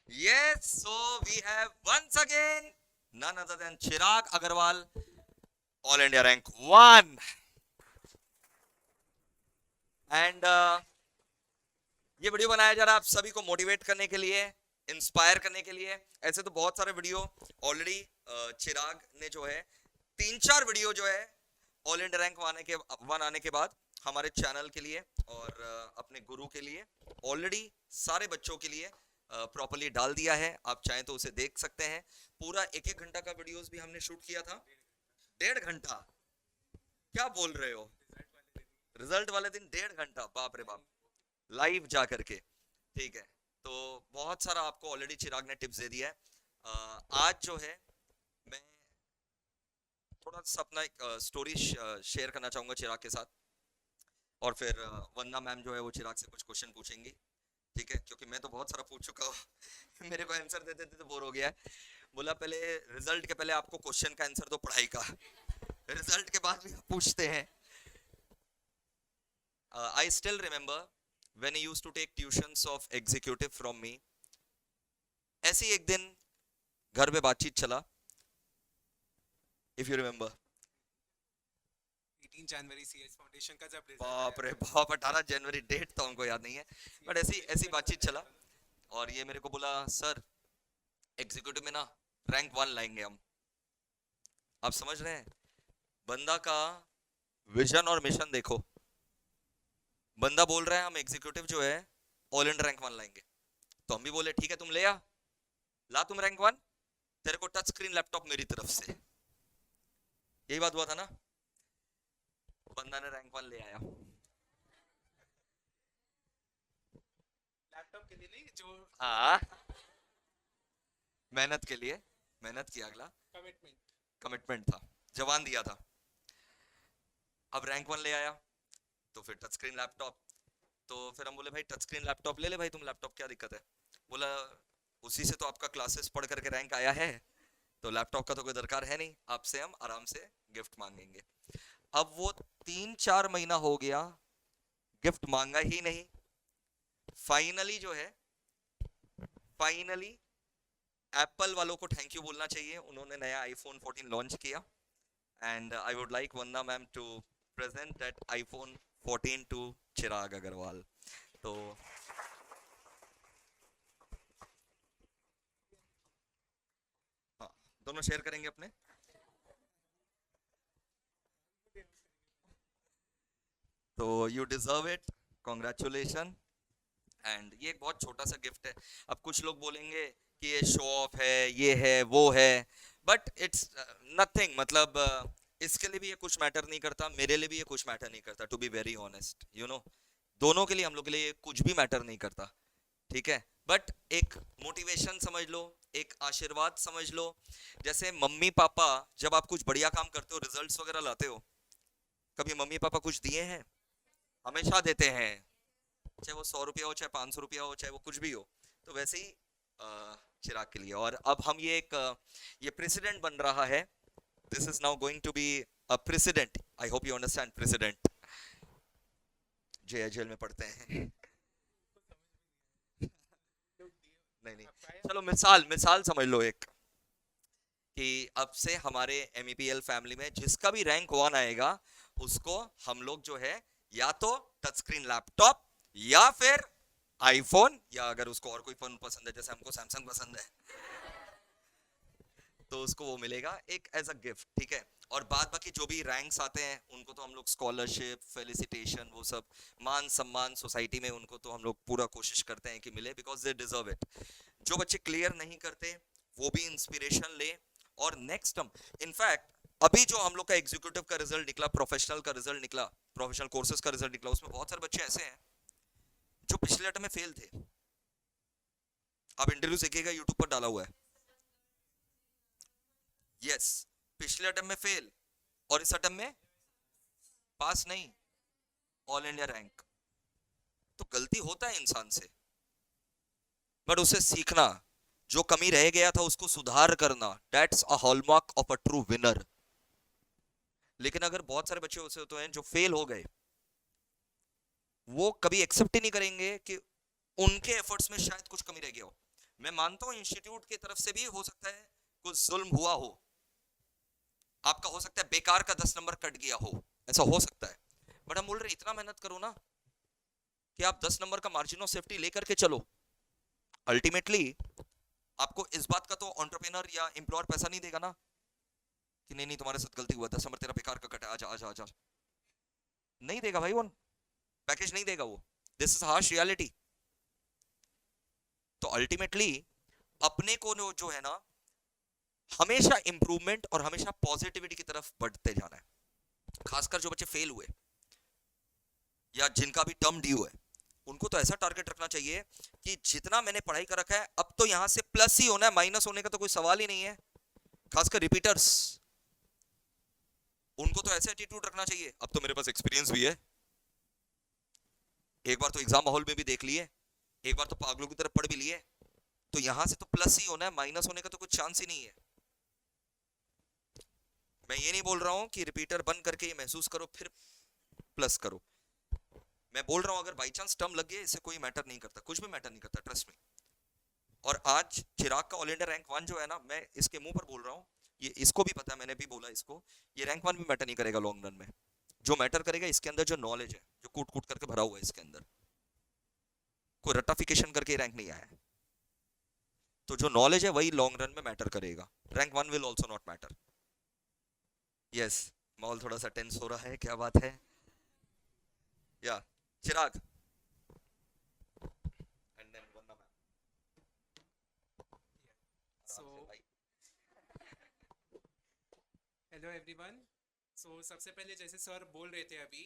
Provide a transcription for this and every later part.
Yes, so we have once again none other than Chirag Agarwal, All India rank 1. And ये video बनाया जा रहा है आप सभी को मोटिवेट करने के लिए, इंस्पायर करने के लिए। ऐसे तो बहुत सारे वीडियो ऑलरेडी चिराग ने जो है 3-4 वीडियो जो है ऑल इंडिया रैंक वन आने के बाद हमारे चैनल के लिए और अपने गुरु के लिए ऑलरेडी सारे बच्चों के लिए प्रॉपरली डाल दिया है। आप चाहें तो उसे देख सकते हैं। पूरा 1-1 घंटा का वीडियोस भी हमने शूट किया था। 1.5 घंटा? क्या बोल रहे हो? रिजल्ट वाले दिन 1.5 घंटा? बाप रे बाप, लाइव जा करके। ठीक है, तो बहुत सारा आपको ऑलरेडी चिराग ने टिप्स दे दिया है। आज जो है मैं थोड़ा सा अपना एक स्टोरी शेयर करना चाहूंगा चिराग के साथ, और फिर वंदना मैम जो है वो चिराग से कुछ क्वेश्चन पूछेंगी। ठीक है, क्योंकि मैं तो बहुत सारा पूछ चुका हूँ मेरे को आंसर देते देते तो बोर हो गया है। बोला पहले रिजल्ट के पहले आपको क्वेश्चन का आंसर दो पढ़ाई का, रिजल्ट के बाद भी आप पूछते हैं। I still remember when he used to take tuitions of executive from me. ऐसे ही एक दिन घर में बातचीत चला, if you remember। 18 January CS foundation का जब बाप रे बाप, 18 जनवरी, डेट तो हमको याद नहीं है, बट ऐसी ऐसी बातचीत चला। और ये मेरे को बोला, सर एग्जीक्यूटिव में ना रैंक 1 लाएंगे हम। आप समझ रहे हैं बंदा का विजन और मिशन देखो। बंदा बोल रहा है हम एग्जीक्यूटिव जो है ऑल इंडिया रैंक 1 लाएंगे, तो हम भी बोले ठीक है तुम ले आ, ला तुम रैंक 1, तेरे को टच स्क्रीन लैपटॉप मेरी तरफ से। यही बात हुआ था ना? बंदा ने रैंक 1 ले आया। लैपटॉप के लिए नहीं, जो हाँ, मेहनत के लिए, मेहनत किया, अगला कमिटमेंट। कमिटमेंट था, जवान दिया था। अब रैंक 1 ले आया, तो फिर टच स्क्रीन लैपटॉप। तो फिर हम बोले भाई टच स्क्रीन लैपटॉप ले ले भाई, तुम लैपटॉप क्या दिक्कत है? बोला उसी से तो आपका क्लासेस पढ़ करके रैंक आया है, तो लैपटॉप का तो कोई दरकार है नहीं, आपसे हम आराम से गिफ्ट मांगेंगे। अब वो 3-4 महीना हो गया, गिफ्ट मांगा ही नहीं। फाइनली जो है, फाइनली एप्पल वालों को थैंक यू बोलना चाहिए, उन्होंने नया आईफोन 14 लॉन्च किया। And I would like Vandana ma'am to present that iPhone 14 to Chirag Agarwal. तो हाँ, दोनों शेयर करेंगे अपने। तो you deserve it, congratulation. And ये एक बहुत छोटा सा गिफ्ट है। अब कुछ लोग बोलेंगे कि ये शो ऑफ है, ये है, वो है, बट इट्स नथिंग। मतलब इसके लिए भी ये कुछ मैटर नहीं करता, मेरे लिए भी ये कुछ मैटर नहीं करता, to be very honest, you know. दोनों के लिए, हम लोग के लिए ये कुछ भी मैटर नहीं करता। ठीक है, बट एक मोटिवेशन समझ लो, एक आशीर्वाद समझ लो। जैसे मम्मी पापा जब आप कुछ बढ़िया काम करते हो, रिजल्ट्स वगैरह लाते हो, कभी मम्मी पापा कुछ दिए हैं? हमेशा देते हैं, चाहे वो 100 रुपया हो, चाहे 500 रुपया हो, चाहे वो कुछ भी हो। तो वैसे ही चिराग के लिए। और अब हम ये एक ये प्रेसिडेंट बन रहा है। This is now going to be a president. I hope you understand president, jail में पढ़ते हैं। नहीं नहीं, चलो मिसाल मिसाल समझ लो एक, कि अब से हमारे MEPL फैमिली में जिसका भी रैंक 1 आएगा, उसको हम लोग जो है या तो टच स्क्रीन लैपटॉप, या फिर आईफोन, या अगर उसको और कोई फोन पसंद है, जैसे हमको सैमसंग पसंद है, तो उसको वो मिलेगा एक एज अ गिफ्ट। ठीक है, और बाद बाकी जो भी रैंक्स आते हैं उनको तो हम लोग स्कॉलरशिप, फेलिसिटेशन, वो सब मान सम्मान सोसाइटी में उनको तो हम लोग पूरा कोशिश करते हैं कि मिले, बिकॉज दे डिजर्व इट। जो बच्चे क्लियर नहीं करते वो भी इंस्पिरेशन ले। और नेक्स्ट हम, इनफैक्ट अभी जो हम लोग का एग्जीक्यूटिव का रिजल्ट निकला, प्रोफेशनल का रिजल्ट निकला, प्रोफेशनल कोर्सेज का रिजल्ट निकला, उसमें बहुत सारे बच्चे ऐसे हैं जो पिछले अटेम्प्ट में फेल थे। आप इंटरव्यू देखिएगा, यूट्यूब पर डाला हुआ है। यस, पिछले अटेम्प्ट में फेल और इस अटेम्प्ट में पास नहीं, ऑल इंडिया रैंक। तो गलती होता है इंसान से, बट उसे सीखना, जो कमी रह गया था उसको सुधार करना, that's a hallmark of a true winner. लेकिन अगर बहुत सारे बच्चे ऐसे होते हैं जो फेल हो गए, वो कभी एक्सेप्ट ही नहीं करेंगे कि उनके एफर्ट्स में शायद कुछ कमी रह गया हो। मैं मानता हूं इंस्टीट्यूट की तरफ से भी हो सकता है कुछ जुल्म हुआ हो, आपका हो सकता है बेकार का 10 नंबर कट गया हो, ऐसा हो सकता है, बट हम बोल रहे इतना मेहनत करो ना कि आप 10 नंबर का मार्जिन ऑफ सेफ्टी लेकर के चलो। अल्टीमेटली आपको इस बात का तो एंटरप्रेन्योर या एम्प्लॉयर पैसा नहीं देगा ना कि नहीं नहीं तुम्हारे साथ गलती हुआ, 10 नंबर तेरा बेकार का कटा, आजा आजा आजा, नहीं देगा भाई, वो पैकेज नहीं देगा वो। This is harsh reality. तो अल्टीमेटली अपने को जो है ना, हमेशा इंप्रूवमेंट और हमेशा पॉजिटिविटी की तरफ बढ़ते जाना है। खासकर जो बच्चे फेल हुए या जिनका भी टर्म ड्यू है, उनको तो ऐसा टारगेट रखना चाहिए कि जितना मैंने पढ़ाई कर रखा है अब तो यहां से प्लस ही होना है, माइनस होने का तो कोई सवाल ही नहीं है। खासकर रिपीटर्स, उनको तो ऐसे एटीट्यूड रखना चाहिए, अब तो मेरे पास एक्सपीरियंस भी है, एक बार तो एग्जाम माहौल में भी देख लिए, एक बार तो पागलों की तरफ पढ़ भी लिए, तो यहां से तो प्लस ही होना है, माइनस होने का तो कुछ चांस ही नहीं है। मैं ये नहीं बोल रहा हूं कि रिपीटर बन करके ये महसूस करो फिर प्लस करो, मैं बोल रहा हूं अगर बाई चांस टर्म लग गया, इससे कोई मैटर नहीं करता, कुछ भी मैटर नहीं करता, ट्रस्ट में। और आज चिराग का ऑल इंडिया रैंक 1 जो है ना, मैं इसके मुंह पर बोल रहा हूँ, ये इसको भी पता है, मैंने भी बोला इसको, ये रैंक 1 भी मैटर नहीं करेगा लॉन्ग रन में। जो मैटर करेगा इसके अंदर जो नॉलेज है, जो कूट कूट करके भरा हुआ है इसके अंदर, कोई रट्टाफिकेशन करके रैंक नहीं आया है, तो जो नॉलेज है वही लॉन्ग रन में मैटर करेगा। Rank 1 will also not matter. Yes, माहौल थोड़ा सा टेंस हो रहा है, क्या बात है या Chirag and then Vandana ma'am. So, आराम से भाई। hello everyone. So, सबसे पहले जैसे सर बोल रहे थे अभी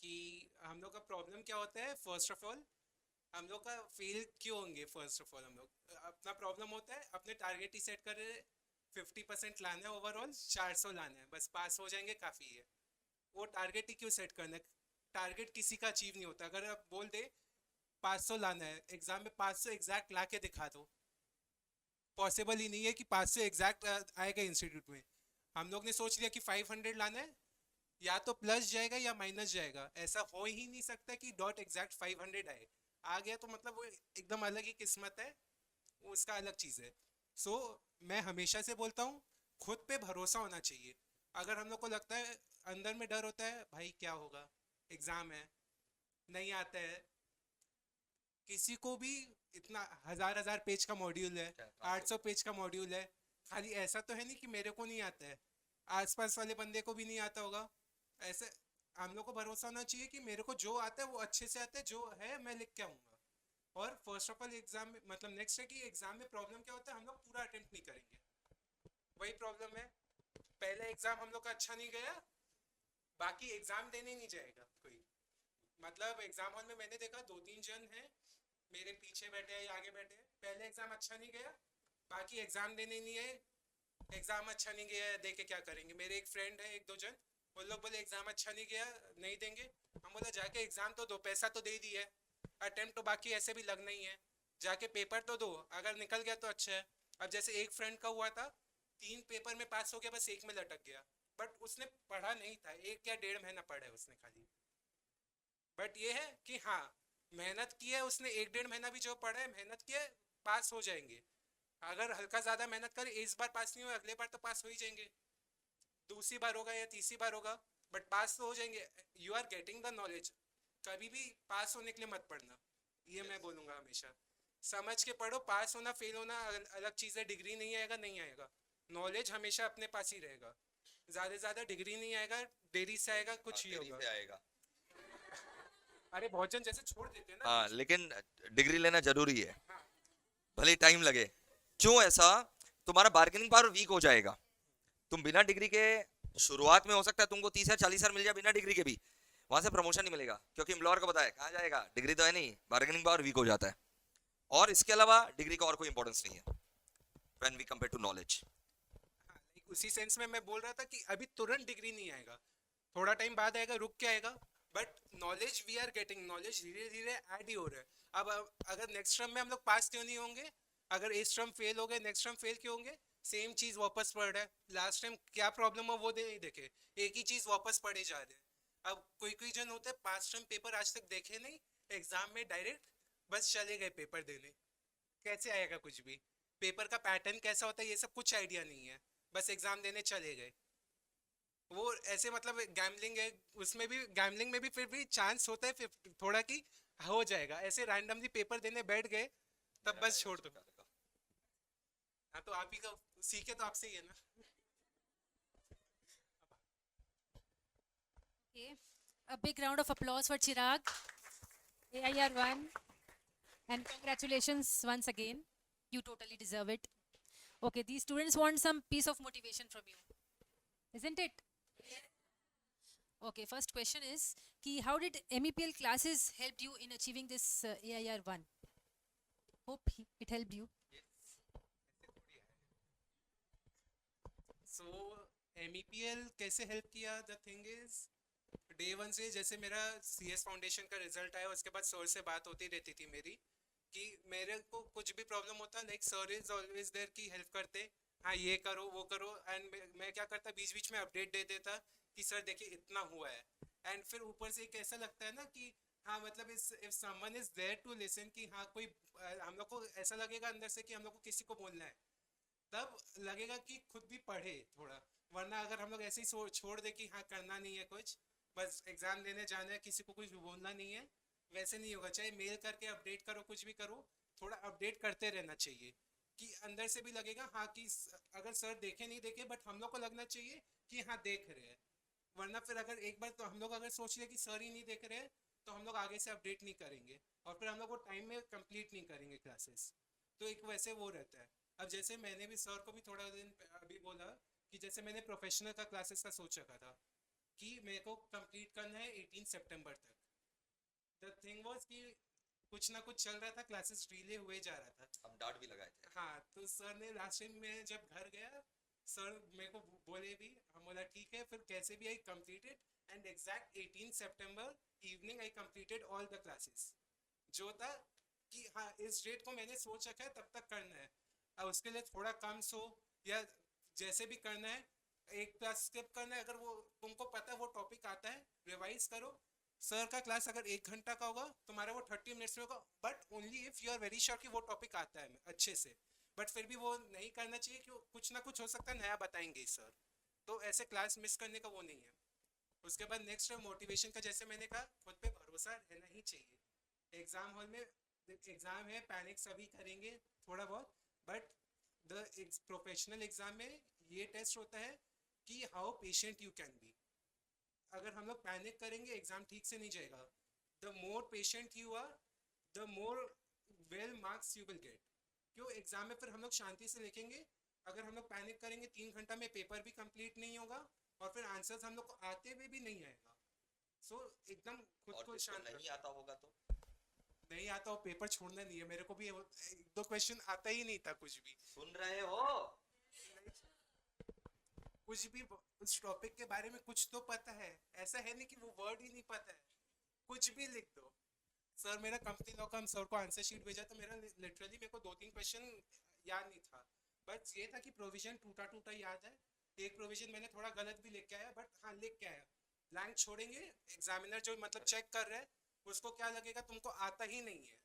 कि हम लोग का प्रॉब्लम क्या होता है, फर्स्ट ऑफ ऑल हम लोग का फेल क्यों होंगे। फर्स्ट ऑफ ऑल हम लोग अपना प्रॉब्लम होता है, अपने टारगेट ही सेट कर रहे 50% लाना है, ओवरऑल 400 लाना है, बस पास हो जाएंगे काफ़ी है। वो टारगेट ही क्यों सेट करना है, टारगेट किसी का अचीव नहीं होता। अगर आप बोल दे 500 लाना है, एग्जाम में 500 एग्जैक्ट ला के दिखा दो, पॉसिबल ही नहीं है कि 500 एग्जैक्ट आएगा इंस्टीट्यूट में। हम लोग ने सोच लिया कि 500 लाना है, या तो प्लस जाएगा या माइनस जाएगा, ऐसा हो ही नहीं सकता कि डॉट एग्जैक्ट 500 आए। आ गया तो मतलब वो एकदम अलग ही किस्मत है, वो उसका अलग चीज़ है। सो मैं हमेशा से बोलता हूँ, खुद पे भरोसा होना चाहिए। अगर हम लोग को लगता है, अंदर में डर होता है भाई क्या होगा, एग्ज़ाम है, नहीं आता है, किसी को भी इतना हजार पेज का मॉड्यूल है, 800 पेज का मॉड्यूल है, खाली ऐसा तो है नहीं कि मेरे को नहीं आता है, आसपास वाले बंदे को भी नहीं आता होगा। ऐसे हम लोग को भरोसा होना चाहिए कि मेरे को जो आता है वो अच्छे से आता है, जो है मैं लिख के आऊँगा। और फर्स्ट ऑफ ऑल एग्जाम में मतलब नेक्स्ट है कि एग्जाम में प्रॉब्लम क्या होता है, हम लोग पूरा अटेम्प्ट नहीं करेंगे, वही प्रॉब्लम है। पहले एग्जाम हम लोग का अच्छा नहीं गया, बाकी एग्जाम देने नहीं जाएगा कोई। मतलब एग्जाम हॉल में मैंने देखा 2-3 जन हैं मेरे पीछे बैठे हैं या आगे बैठे हैं, पहले एग्जाम अच्छा नहीं गया, बाकी एग्जाम देने नहीं है। एग्जाम अच्छा नहीं गया है, दे के क्या करेंगे। मेरे एक फ्रेंड है, 1-2 जन, वो लोग बोले एग्जाम अच्छा नहीं गया नहीं देंगे। हम बोला जाके एग्जाम तो दो, पैसा तो दे दिए, अटेम्प्ट तो बाकी ऐसे भी लगना ही है, जाके पेपर तो दो, अगर निकल गया तो अच्छा है। अब जैसे एक फ्रेंड का हुआ था, 3 पेपर में पास हो गया, बस एक में लटक गया, बट उसने पढ़ा नहीं था, 1 या 1.5 महीना पढ़ा है उसने खाली। बट ये है कि हाँ, मेहनत की है उसने, 1-1.5 महीना भी जो पढ़ा है, मेहनत की है, पास हो जाएंगे। अगर हल्का ज़्यादा मेहनत करे, इस बार पास नहीं हुआ, अगले बार तो पास हो ही जाएंगे, दूसरी बार होगा या तीसरी बार होगा, बट पास तो हो जाएंगे। You are getting the knowledge, कभी भी पास होने के लिए मत पढ़ना, ये मैं बोलूँगा हमेशा। समझ के पढ़ो, पास होना फेल होना अलग चीज़ है, डिग्री नहीं आएगा नहीं आएगा, नॉलेज हमेशा अपने पास ही रहेगा। ज़्यादा से ज़्यादा डिग्री नहीं आएगा, देरी से आएगा, कुछ ही होगा। आएगा। अरे बहुत जन जैसे छोड़ देते हैं ना हाँ, बीच में। लेकिन डिग्री लेना जरूरी है, हाँ, भले टाइम लगे। क्यों ऐसा? तुम्हारा बार्गेनिंग पावर वीक हो जाएगा। तुम बिना डिग्री के, शुरुआत में हो सकता है तुमको 30 या 40 मिल जाए बिना डिग्री के भी, वहां से प्रमोशन नहीं मिलेगा, क्योंकि एम्प्लॉयर को पता है कहाँ जाएगा, डिग्री तो है नहीं, बार्गेनिंग पावर वीक हो जाता है। और इसके अलावा डिग्री का और कोई इंपॉर्टेंस नहीं है when we compare to knowledge. हाँ, like उसी सेंस में मैं बोल रहा था कि अभी तुरंत डिग्री नहीं आएगा, थोड़ा टाइम बाद आएगा, रुक के आएगा, but knowledge we are getting, knowledge धीरे धीरे ऐड ही हो रहा है। अब अगर नेक्स्ट टर्म में हम लोग पास क्यों नहीं होंगे, अगर इस टर्म फेल हो गए, नेक्स्ट टर्म फेल क्यों होंगे, सेम चीज़ वापस पढ़ रहा है, लास्ट टाइम क्या प्रॉब्लम हो वो नहीं देखे, एक ही चीज़ वापस पढ़े जा रहे हैं। अब कोई कोई जन होते हैं 5 टर्म पेपर आज तक देखे नहीं, एग्जाम में डायरेक्ट बस चले गए पेपर देने, कैसे आएगा कुछ भी, पेपर का पैटर्न कैसा होता है ये सब कुछ आइडिया नहीं है, बस एग्जाम देने चले गए। वो ऐसे मतलब गैमलिंग है, उसमें भी गैमलिंग में भी फिर भी चांस होता है फिर थोड़ा कि हो जाएगा, ऐसे रैंडमली पेपर देने बैठ गए तब बस छोड़ दो। हाँ तो आप ही का सीखे तो आपसे ही है ना। Okay. A big round of applause for Chirag, AIR1, and congratulations once again. You totally deserve it. Okay, these students want some piece of motivation from you, isn't it? Okay, first question is, how did MEPL classes helped you in achieving this AIR1? Hope it helped you. So MEPL कैसे help किया, the thing is day one से जैसे मेरा CS foundation का result आया उसके बाद sir से बात होती रहती थी मेरी कि मेरे को कुछ भी प्रॉब्लम होता, like sir is always there की हेल्प करते, हाँ ये करो वो करो, एंड मैं क्या करता बीच बीच में अपडेट दे देता कि सर देखिए इतना हुआ है, एंड फिर ऊपर से एक ऐसा लगता है ना कि हाँ मतलब if someone is there to listen कि हाँ कोई हम लोग को ऐसा लगेगा अंदर से कि हम लोग को किसी को बोलना है, तब लगेगा कि खुद भी पढ़े थोड़ा, वरना अगर हम लोग ऐसे ही छोड़ दे कि हाँ करना नहीं है कुछ, बस एग्जाम देने जाना है, किसी को कुछ बोलना नहीं है, वैसे नहीं होगा। चाहे मेल करके अपडेट करो कुछ भी करो, थोड़ा अपडेट करते रहना चाहिए कि अंदर से भी लगेगा हाँ कि अगर सर देखे नहीं देखे बट हम लोग को लगना चाहिए कि हाँ देख रहे हैं, वरना फिर अगर एक बार तो हम लोग अगर सोच ले कि सर ही नहीं देख रहे हैं तो हम लोग आगे से अपडेट नहीं करेंगे और फिर हम लोग वो टाइम में कंप्लीट नहीं करेंगे क्लासेस, तो एक वैसे वो रहता है। अब जैसे मैंने भी सर को भी थोड़ा दिन अभी बोला कि जैसे मैंने प्रोफेशनल का क्लासेस का सोच रखा था कि मेरे को कंप्लीट करना है 18 सितंबर तक। द थिंग वाज कि कुछ ना कुछ चल रहा था, क्लासेस डिले हुए जा रहा था, हम डांट भी लगाए थे। हाँ तो सर ने लास्ट टाइम में जब घर गया सर मेरे को बोले भी, हम बोला ठीक है, फिर कैसे भी I completed, and exact 18 September evening I completed all the classes, जो था कि हाँ इस डेट को मैंने सोच रखा है तब तक करना है, अब उसके लिए थोड़ा कम सो या जैसे भी करना है, एक क्लास स्किप करना है, अगर वो तुमको पता है वो टॉपिक आता है रिवाइज करो, सर का क्लास अगर 1 घंटा का होगा तुम्हारा वो 30 मिनट्स में होगा, but only if you are very sure कि वो टॉपिक आता है अच्छे से, बट फिर भी वो नहीं करना चाहिए कि कुछ ना कुछ हो सकता है नया बताएंगे सर, तो ऐसे क्लास मिस करने का वो नहीं है। उसके बाद नेक्स्ट है मोटिवेशन का, जैसे मैंने कहा खुद पे भरोसा रहना ही चाहिए। एग्जाम हॉल में एग्जाम है, पैनिक सभी करेंगे थोड़ा बहुत, बट द प्रोफेशनल एग्जाम में ये टेस्ट होता है कि how patient you can be. अगर हम लोग पैनिक करेंगे एग्जाम ठीक से नहीं जाएगा, the more patient you are the more well marks you will get, क्यों एग्जाम में फिर हम लोग शांति से लिखेंगे, अगर हम लोग पैनिक करेंगे 3 घंटा में पेपर भी कंप्लीट नहीं होगा और फिर आंसर्स हम लोग को आते हुए भी नहीं आएगा, सो एकदम खुद और को जिसको शांत नहीं आता होगा तो नहीं आता हो पेपर छोड़ना नहीं है, मेरे को भी 1-2 क्वेश्चन आता ही नहीं था, कुछ भी सुन रहे हो, कुछ भी उस टॉपिक के बारे में कुछ तो पता है, ऐसा है नहीं कि वो वर्ड ही नहीं पता है, कुछ भी लिख दो। सर मेरा कंपनी लॉ का हम सर को आंसर शीट भेजा तो मेरा लिटरली मेरे को 2-3 क्वेश्चन याद नहीं था, बस ये था कि प्रोविजन टूटा टूटा याद है, एक प्रोविजन मैंने थोड़ा गलत भी लिख के आया, बट हाँ लिख के आया, ब्लैंक छोड़ेंगे एग्जामिनर जो मतलब चेक कर रहे हैं उसको क्या लगेगा तुमको आता ही नहीं है,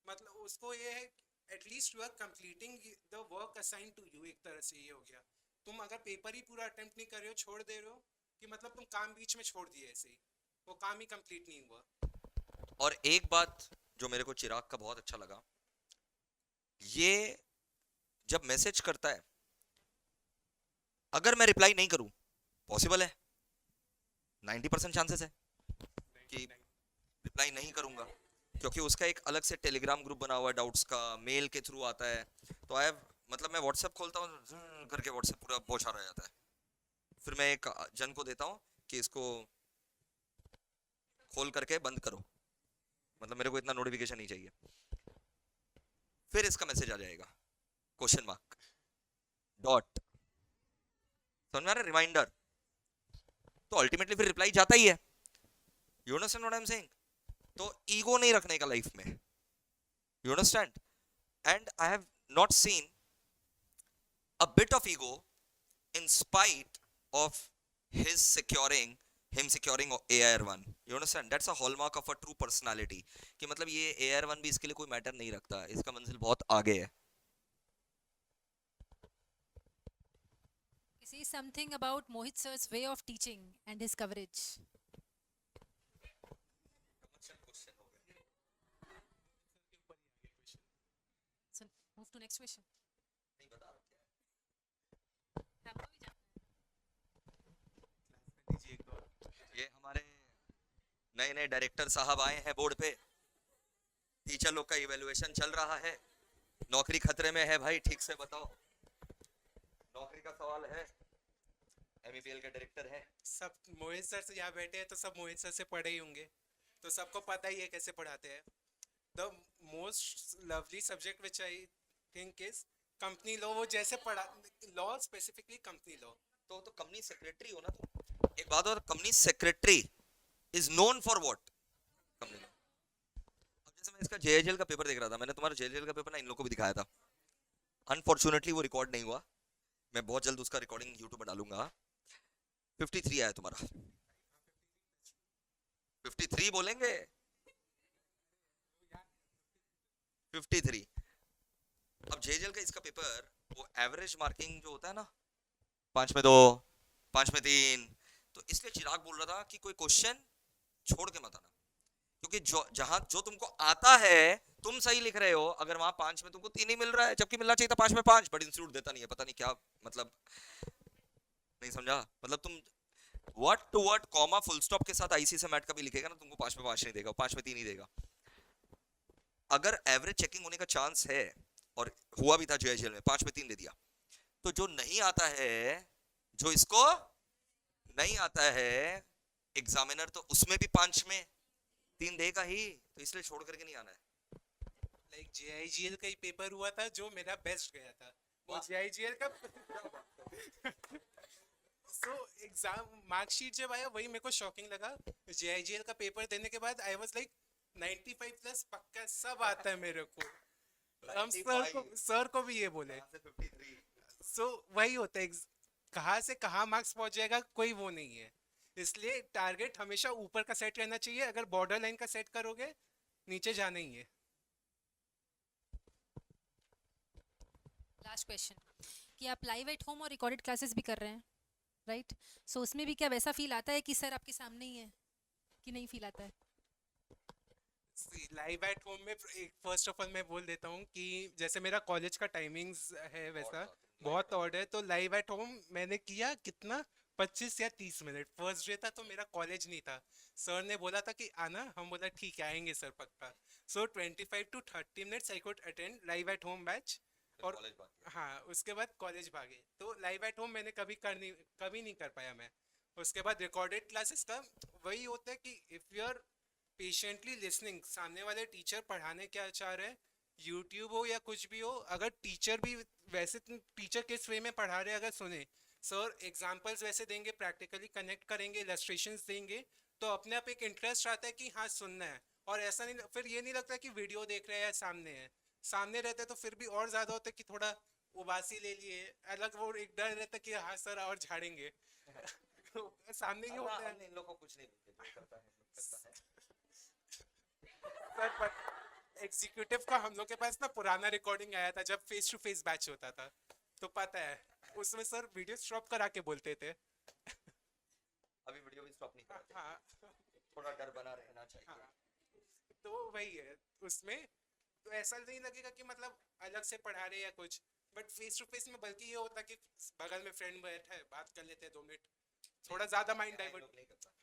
मतलब उसको ये है at least you are completing the work assign to you, एक तरह से ये हो गया। तुम अगर पेपर ही पूरा अटेम्प्ट नहीं कर रहे हो, छोड़ दे रहे हो कि मतलब तुम काम बीच में छोड़ दिए, ऐसे ही वो काम ही कंप्लीट नहीं हुआ। और एक बात जो मेरे को चिराग का बहुत अच्छा लगा, ये जब मैसेज करता है अगर मैं रिप्लाई नहीं करूं, पॉसिबल है 90% चांसेस है कि रिप्लाई नहीं करूंगा, क्योंकि उसका एक अलग से टेलीग्राम ग्रुप बना हुआ है डाउट्स का, मेल के थ्रू आता है, तो आई मतलब मैं व्हाट्सएप खोलता हूँ करके व्हाट्सएप पूरा पहुंचा रह जाता है, फिर मैं एक जन को देता हूँ कि इसको खोल करके बंद करो, मतलब मेरे को इतना नोटिफिकेशन नहीं चाहिए, फिर इसका मैसेज आ जाएगा क्वेश्चन मार्क डॉट, समझ में आ रहा है, रिमाइंडर, तो अल्टीमेटली फिर रिप्लाई जाता ही है। You understand what I am saying? तो ईगो नहीं रखने का लाइफ में, you understand, and I have not seen a bit of ego in spite of his securing him securing AIR1. You understand? That's a hallmark of a true personality. कि मतलब ये AIR1 भी इसके लिए कोई मैटर नहीं रखता, इसका मंजिल बहुत आगे है. Say something about Mohit sir's way of teaching and his coverage. So move to next question. हमको भी जानना है. ये हमारे नए नए डायरेक्टर साहब आए हैं बोर्ड पे. टीचर लोग का इवैल्यूएशन चल रहा है. नौकरी खतरे में है भाई, ठीक से बताओ. नौकरी का सवाल है. MEPL के डायरेक्टर हैं. सब मोहित सर से यहाँ बैठे हैं तो सब मोहित सर से पढ़े ही होंगे, तो सबको पता ही है कैसे पढ़ाते हैं. The most lovely subject which I think is company law. वो जैसे पढ़ा लॉ, स्पेसिफिकली कंपनी लॉ. तो कंपनी सेक्रेटरी हो ना तुम. एक बात और, company secretary is known for what? Company law. अब जैसे मैं इसका JHL का पेपर देख रहा था, मैंने तुम्हारा JHL का पेपर ना इन लोगों को भी दिखाया था. अनफॉर्चुनेटली वो रिकॉर्ड नहीं हुआ. मैं बहुत जल्द उसका रिकॉर्डिंग यूट्यूब पर डालूंगा. 53 आया तुम्हारा. 53 बोलेंगे. 53. अब JHL का इसका पेपर, वो एवरेज मार्किंग जो होता है ना, 5 में 2, 5 में 3, तो इसलिए चिराग बोल रहा था कि कोई क्वेश्चन छोड़ के मत आना, क्योंकि जो तुमको आता है तुम सही लिख रहे हो. अगर वहां 5 में तुमको 3 ही मिल रहा है, जबकि मिलना चाहिए था 5 में 5, बट इंस्टीट्यूट देता नहीं है. पता नहीं क्या मतलब, नहीं समझा मतलब. तुम word to word comma full stop के साथ IC से मैट का भी लिखेगा ना, तुमको 5 में 5 नहीं देगा, 5 में 3 ही देगा. अगर एवरेज चेकिंग होने का चांस है, और हुआ भी था JHL में, 5 में 3 दे दिया, तो जो नहीं आता है, जो इसको नहीं आता है एग्जामिनर, तो उसमें भी 5 में 3 देगा ही. तो इसलिए छोड़ करके नहीं आना है. लाइक JIGL का ही पेपर हुआ था जो मेरा बेस्ट गया था. वो JIGL का सो एग्जाम मार्कशीट जब आया वही मेरे को शॉकिंग लगा. JIGL का पेपर देने के बाद आई वाज लाइक 95 प्लस पक्का सब आता है मेरे को. हम सर को भी ये बोले. सो वही होता है, कहाँ से कहाँ मार्क्स पहुंच जाएगा कोई वो नहीं है. इसलिए टारगेट हमेशा ऊपर का सेट रहना चाहिए. अगर बॉर्डर लाइन का सेट करोगे नीचे जाना ही है. लास्ट क्वेश्चन कि आप लाइव एट होम और रिकॉर्डेड क्लासेस भी कर रहे हैं, राइट? सो उसमें भी क्या वैसा फील आता है कि सर आपके सामने ही है, कि नहीं फील आता है? लाइव एट होम में फर्स्ट ऑफ ऑल मैं बोल देता हूँ कि जैसे मेरा कॉलेज का टाइमिंग्स है वैसा बहुत ऑड है. तो लाइव एट होम मैंने किया कितना 25 या 30 मिनट. फर्स्ट डे था तो मेरा कॉलेज नहीं था. सर ने बोला था कि आना, हम बोला ठीक है आएंगे सर पक्का. सो 25 to 30 minutes I could attend live at home batch. और हाँ, उसके बाद कॉलेज भागे. तो लाइव एट होम मैंने कभी नहीं कर पाया मैं. उसके बाद रिकॉर्डेड क्लासेस का वही होता है कि if you are patiently listening, सामने वाले टीचर पढ़ाने क्या चाह रहे हैं, यूट्यूब हो या कुछ भी हो, अगर टीचर भी वैसे टीचर किस वे में पढ़ा रहे अगर सुने, सर एग्जाम्पल्स वैसे देंगे, प्रैक्टिकली कनेक्ट करेंगे, इलस्ट्रेशंस देंगे, तो अपने आप एक इंटरेस्ट आता है कि हाँ सुनना है. और ऐसा नहीं, फिर ये नहीं लगता कि वीडियो देख रहे हैं या सामने है. सामने रहते तो फिर भी और ज़्यादा होता है कि थोड़ा उबासी ले लिए, अलग वो एक डर रहता है कि हाँ सर और झाड़ेंगे. सामने ही होता है. इन लोगों को कुछ नहीं करता है. सर पर एग्जीक्यूटिव का हम लोग के पास ना पुराना रिकॉर्डिंग आया था जब फेस टू फेस बैच होता था, तो पता है उसमें सर वीडियो स्टॉप करा के बोलते थे. अभी वीडियो भी स्टॉप नहीं करते. हाँ, थोड़ा डर बना रहना चाहिए. हाँ. तो वही है उसमें. तो ऐसा नहीं लगेगा कि मतलब अलग से पढ़ा रहे या कुछ, बट फेस टू फेस में बल्कि ये होता कि बगल में फ्रेंड बैठा है, बात कर लेते हैं 2 मिनट, थोड़ा ज्यादा माइंड डाइवर्ट.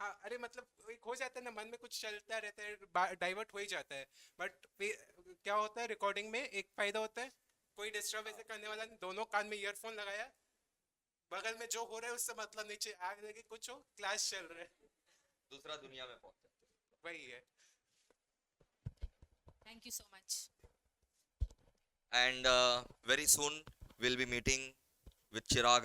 हाँ, अरे मतलब एक हो जाता है ना, मन में कुछ चलता रहता है, डाइवर्ट हो ही जाता है. बट क्या होता है रिकॉर्डिंग में एक फायदा होता है, कोई डिस्टर्ब ऐसे करने वाला नहीं. दोनों कान में ईयरफोन लगाया, बगल में जो हो रहा है उससे मतलब नीचे आग लगे कुछ हो, क्लास चल रहा है, दूसरा दुनिया में पहुंच जाते हैं. वही है. Thank you so much. And very soon we'll be meeting with Chirag